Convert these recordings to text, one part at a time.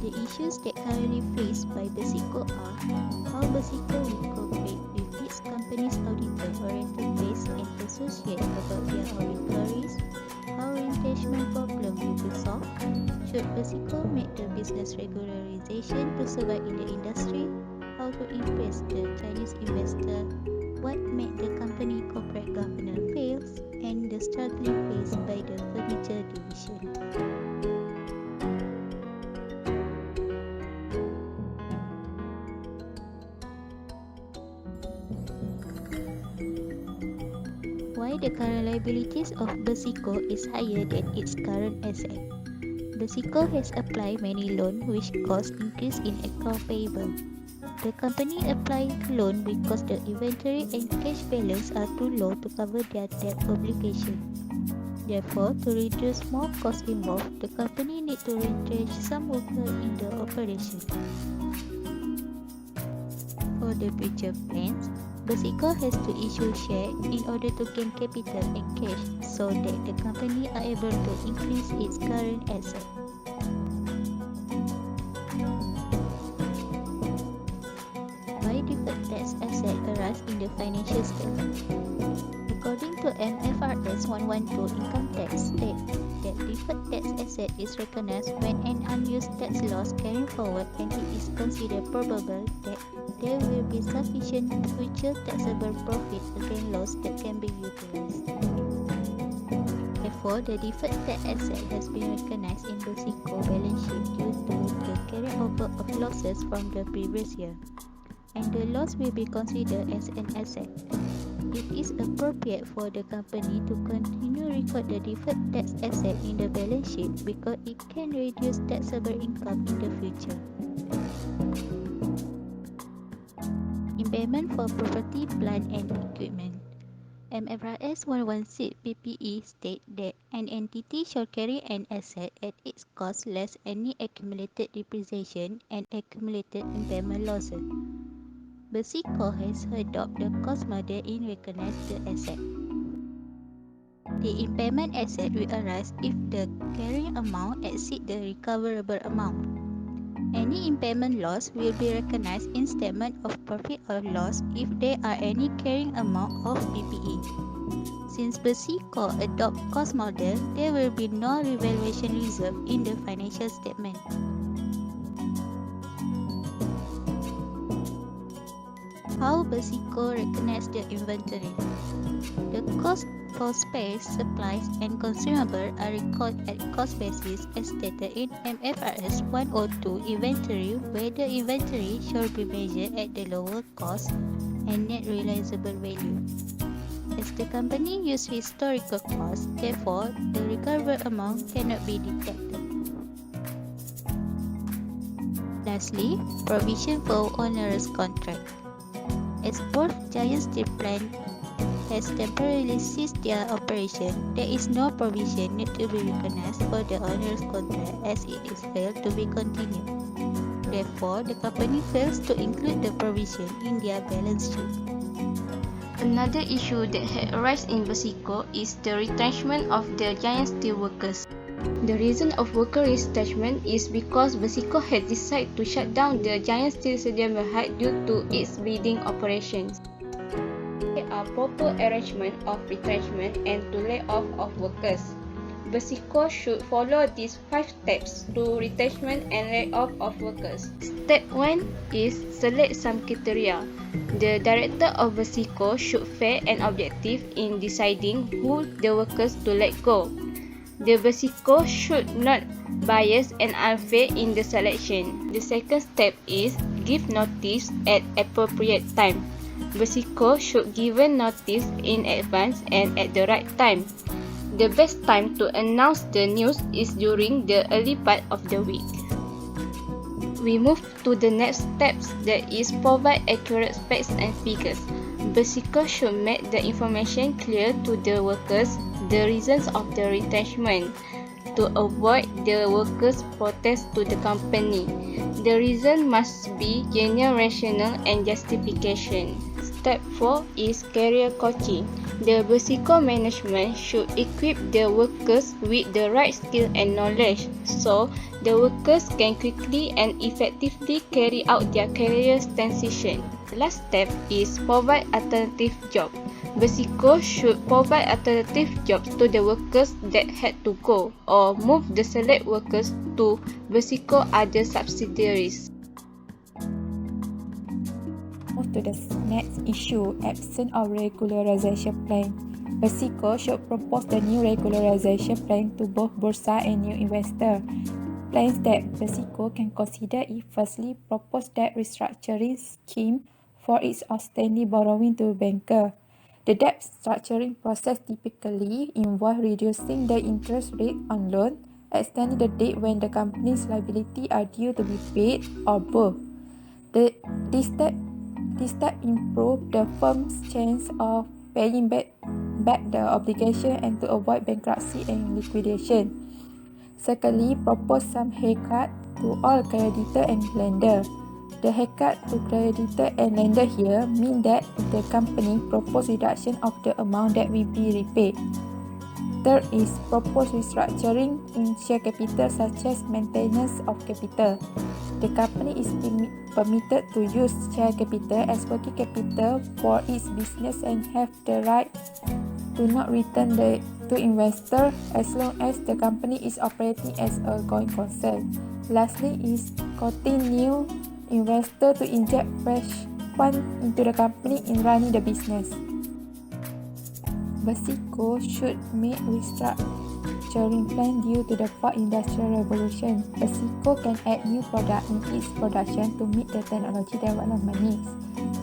The issues that currently faced by BesiCo are how BesiCo will cooperate with its company's auditor or enterprise and associate about their audit queries, how retrenchment problem will be solved, should BesiCo make the business regularization to survive in the industry, how to impress the Chinese investor, what made the company corporate governance fails, and the struggling faced by the furniture division. Why the current liabilities of BesiCo is higher than its current asset? BesiCo has applied many loans which cause increase in account payable. The company applied loan because the inventory and cash balance are too low to cover their debt obligation. Therefore, to reduce more costs involved, the company needs to retrench some workers in the operation. For the future plans, BesiCo has to issue shares in order to gain capital and cash so that the company are able to increase its current asset. Why deferred tax asset arise in the financial statement? According to MFRS 112 income tax state that deferred tax asset is recognized when an unused tax loss carried forward and it is considered probable that there will be sufficient future taxable profit against loss that can be utilized. Therefore, the deferred tax asset has been recognized in BesiCo balance sheet due to the carryover of losses from the previous year, and the loss will be considered as an asset. It is appropriate for the company to continue record the deferred tax asset in the balance sheet because it can reduce taxable income in the future. Impairment for property, plant and equipment. MFRS 116 PPE state that an entity shall carry an asset at its cost less any accumulated depreciation and accumulated impairment losses. BesiCo has adopted the cost model in recognizing the asset. The impairment asset will arise if the carrying amount exceeds the recoverable amount. Any impairment loss will be recognized in statement of profit or loss if there are any carrying amount of PPE. Since BesiCo adopt cost model, there will be no revaluation reserve in the financial statement. How BesiCo recognize the inventory? The cost for space, supplies, and consumables are recorded at cost basis as stated in MFRS 102 inventory, where the inventory shall be measured at the lower cost and net realizable value. As the company uses historical cost, therefore, the recoverable amount cannot be detected. Lastly, provision for onerous contract. As both Giant Steel Plant has temporarily ceased their operation, there is no provision need to be recognized for the onerous contract as it is failed to be continued. Therefore, the company fails to include the provision in their balance sheet. Another issue that had arisen in BesiCo is the retrenchment of the Giant Steel workers. The reason of worker retrenchment is because BesiCo had decided to shut down the Giant Steel Sediamahad due to its bleeding operations. are proper arrangement of retrenchment and to lay off of workers. BesiCo should follow these 5 steps to retrenchment and layoff of workers. Step 1 is select some criteria. The director of BesiCo should fair and objective in deciding who the workers to let go. The BesiCo should not bias and unfair in the selection. The second step is give notice at appropriate time. BesiCo should give notice in advance and at the right time. The best time to announce the news is during the early part of the week. We move to the next steps, that is provide accurate specs and figures. BesiCo should make the information clear to the workers, the reasons of the retrenchment, to avoid the workers' protest to the company. The reason must be genuine, rational and justification. Step 4 is career coaching. The BesiCo management should equip the workers with the right skill and knowledge so the workers can quickly and effectively carry out their career transition. The last step is provide alternative job. BesiCo should provide alternative jobs to the workers that had to go or move the select workers to BesiCo other subsidiaries. Move to the next issue, absence of regularization plan. BesiCo should propose the new regularization plan to both Bursa and new investor. Plans that BesiCo can consider is firstly propose debt restructuring scheme for its outstanding borrowing to banker. The debt structuring process typically involves reducing the interest rate on loan, extending the date when the company's liability are due to be paid, or both. This step improve the firm's chance of paying back the obligation and to avoid bankruptcy and liquidation. Secondly, propose some haircut to all creditor and lender. The haircut to creditor and lender here mean that the company propose reduction of the amount that will be repaid. Third is propose restructuring in share capital such as maintenance of capital. The company is permitted to use share capital as working capital for its business and have the right to not return to investor as long as the company is operating as a going concern. Lastly is courting new investor to inject fresh fund into the company in running the business. BesiCo should make restructuring plan due to the 4th Industrial Revolution. BesiCo can add new product in its production to meet the technology development needs.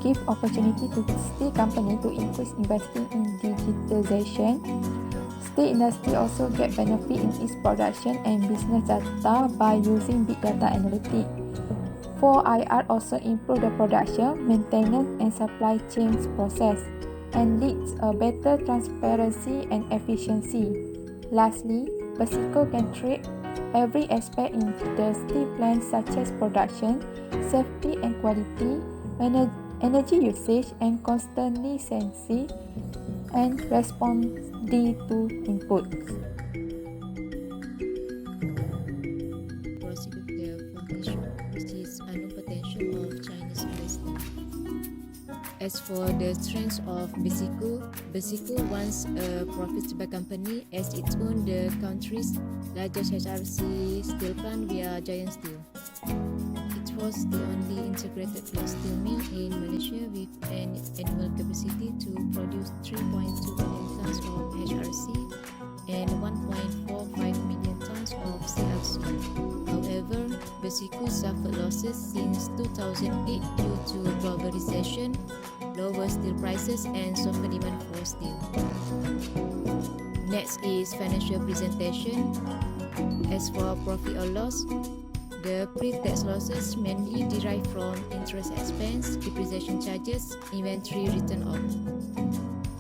Give opportunity to steel company to increase investing in digitalization. Steel industry also get benefit in its production and business data by using big data analytics. 4IR also improve the production, maintenance and supply chain process and leads a better transparency and efficiency. Lastly, BesiCo can treat every aspect in the steel plant such as production, safety and quality, energy usage and constantly sensing and responding to inputs. Proceed with the foundation, which is unknown potential of Chinese investment. As for the strengths of BesiCo, BesiCo wants a profitable company as it owns the country's largest HRC steel plant via Giant Steel. It was the only integrated flat steel mill in Malaysia with an annual capacity to produce 3.2 million tons of HRC and 1.45 million tons of CRC. However, BesiCo suffered losses since 2008 due to global recession, lower steel prices and softer demand for steel. Next is financial presentation. As for profit or loss, the pre-tax losses mainly derive from interest expense, depreciation charges, inventory written off.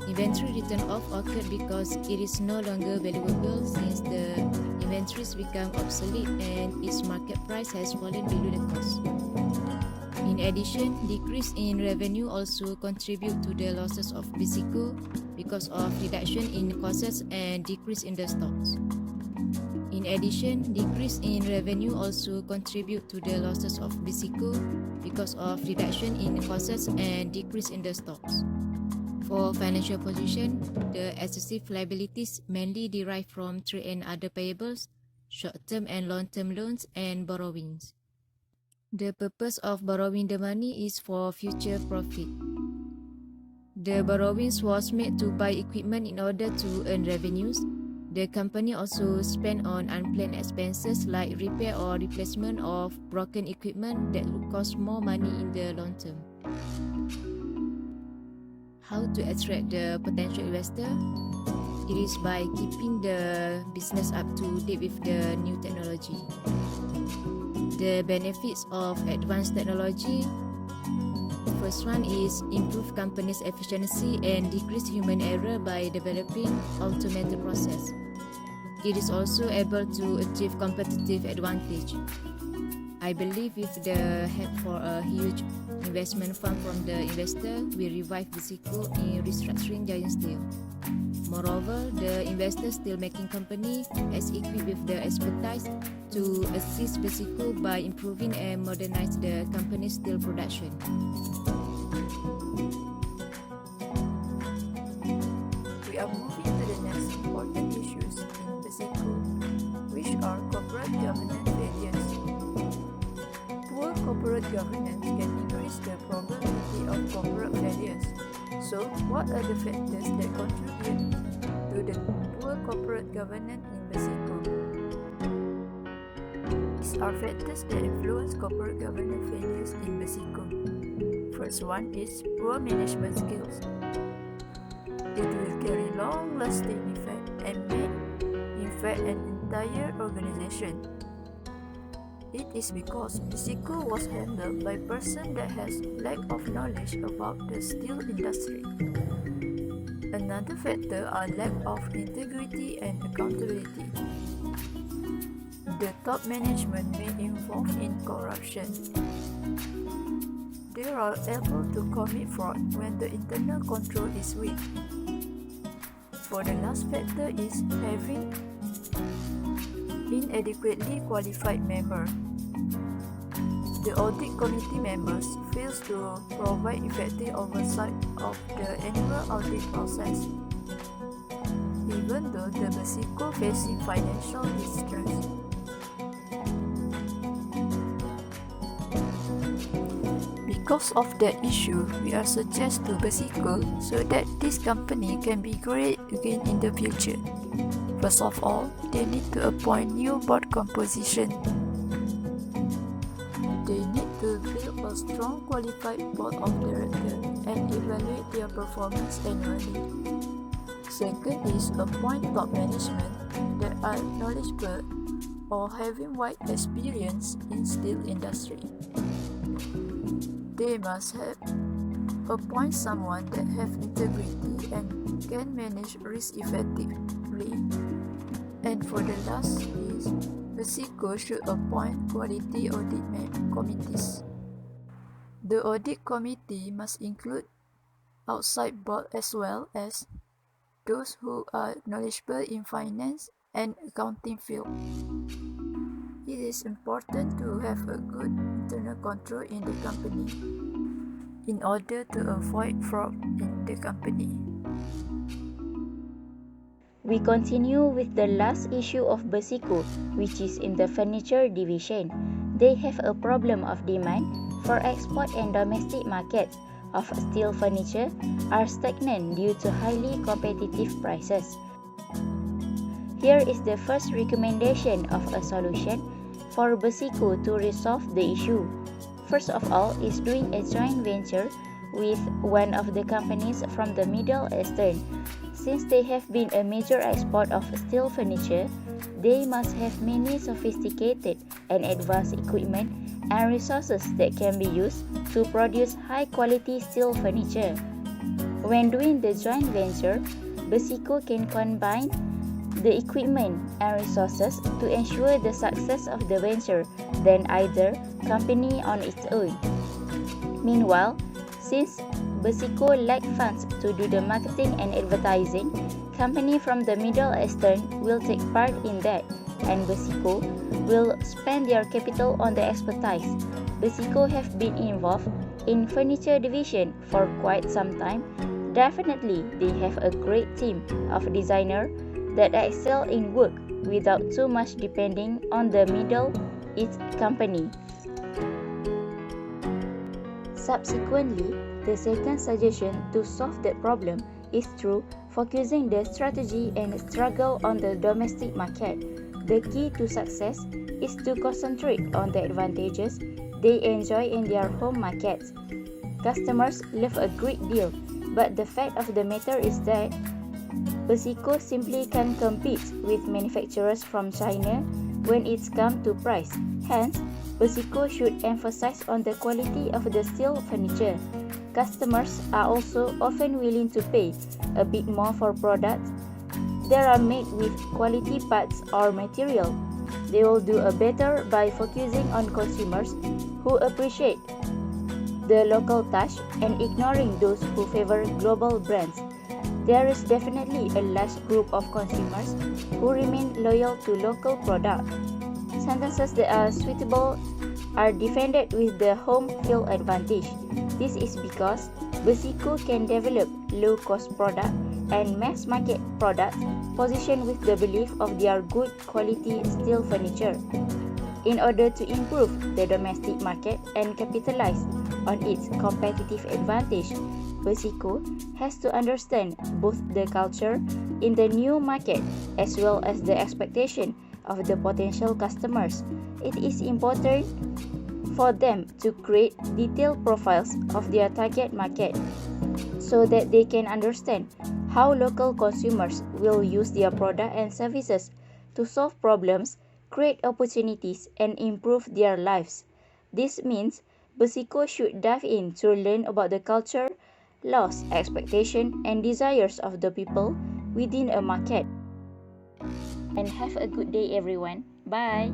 Inventory written off occurred because it is no longer valuable since the inventories become obsolete and its market price has fallen below the cost. In addition, decrease in revenue also contribute to the losses of BesiCo because of reduction in costs and decrease in the stocks. In addition, decrease in revenue also contribute to the losses of BesiCo because of reduction in costs and decrease in the stocks. For financial position, the excessive liabilities mainly derive from trade and other payables, short-term and long-term loans, and borrowings. The purpose of borrowing the money is for future profit. The borrowings was made to buy equipment in order to earn revenues. The company also spent on unplanned expenses like repair or replacement of broken equipment that would cost more money in the long term. How to attract the potential investor? It is by keeping the business up to date with the new technology. The benefits of advanced technology. First one is improve company's efficiency and decrease human error by developing automated process. It is also able to achieve competitive advantage. I believe with the help for a huge investment fund from the investor, we revive BesiCo in restructuring Giant Steel. Moreover, the investor steel making company is equipped with the expertise to assist BesiCo by improving and modernize the company's steel production. We are moving to the next important issues in BesiCo, which are corporate governance failures. Poor corporate governance can increase the probability of corporate failures. So, what are the factors that contribute to the poor corporate governance in BesiCo? These are factors that influence corporate governance failures in BesiCo. First one is poor management skills. It will carry long-lasting effect and may infect an entire organization. It is because BesiCo was handled by a person that has lack of knowledge about the steel industry. Another factor are lack of integrity and accountability. The top management may involve in corruption. They are able to commit fraud when the internal control is weak. For the last factor is having inadequately qualified member. The audit committee members fails to provide effective oversight of the annual audit process. Even though the BesiCo facing financial distress. Because of that issue, we are suggest to BesiCo so that this company can be great again in the future. First of all, they need to appoint new board composition. They need to build a strong qualified board of directors and evaluate their performance annually. Second is appoint top management that are knowledgeable or having wide experience in steel industry. They must have appoint someone that have integrity and can manage risk effectively. And for the last is BesiCo should appoint quality audit committees. The audit committee must include outside board as well as those who are knowledgeable in finance and accounting field. It is important to have a good internal control in the company in order to avoid fraud in the company. We continue with the last issue of BesiCo, which is in the furniture division. They have a problem of demand for export and domestic markets of steel furniture are stagnant due to highly competitive prices. Here is the first recommendation of a solution for BesiCo to resolve the issue. First of all is doing a joint venture with one of the companies from the Middle Eastern. Since they have been a major export of steel furniture, they must have many sophisticated and advanced equipment and resources that can be used to produce high-quality steel furniture. When doing the joint venture, BesiCo can combine the equipment and resources to ensure the success of the venture than either company on its own. Meanwhile, since BesiCo lack funds to do the marketing and advertising, company from the Middle Eastern will take part in that, and BesiCo will spend their capital on the expertise. BesiCo have been involved in furniture division for quite some time. Definitely, they have a great team of designers that excel in work without too much depending on the middle each company. Subsequently, the second suggestion to solve that problem is through focusing the strategy and struggle on the domestic market. The key to success is to concentrate on the advantages they enjoy in their home markets. Customers love a great deal, but the fact of the matter is that BesiCo simply can't compete with manufacturers from China when it's come to price. Hence, BesiCo should emphasize on the quality of the steel furniture. Customers are also often willing to pay a bit more for products that are made with quality parts or material. They will do a better by focusing on consumers who appreciate the local touch and ignoring those who favor global brands. There is definitely a large group of consumers who remain loyal to local products. Sentences that are suitable are defended with the home field advantage. This is because BesiCo can develop low-cost products and mass-market products positioned with the belief of their good quality steel furniture. In order to improve the domestic market and capitalize on its competitive advantage, BesiCo has to understand both the culture in the new market as well as the expectation of the potential customers. It is important for them to create detailed profiles of their target market so that they can understand how local consumers will use their products and services to solve problems, create opportunities, and improve their lives. This means BesiCo should dive in to learn about the culture, laws, expectations, and desires of the people within a market. And have a good day, everyone. Bye.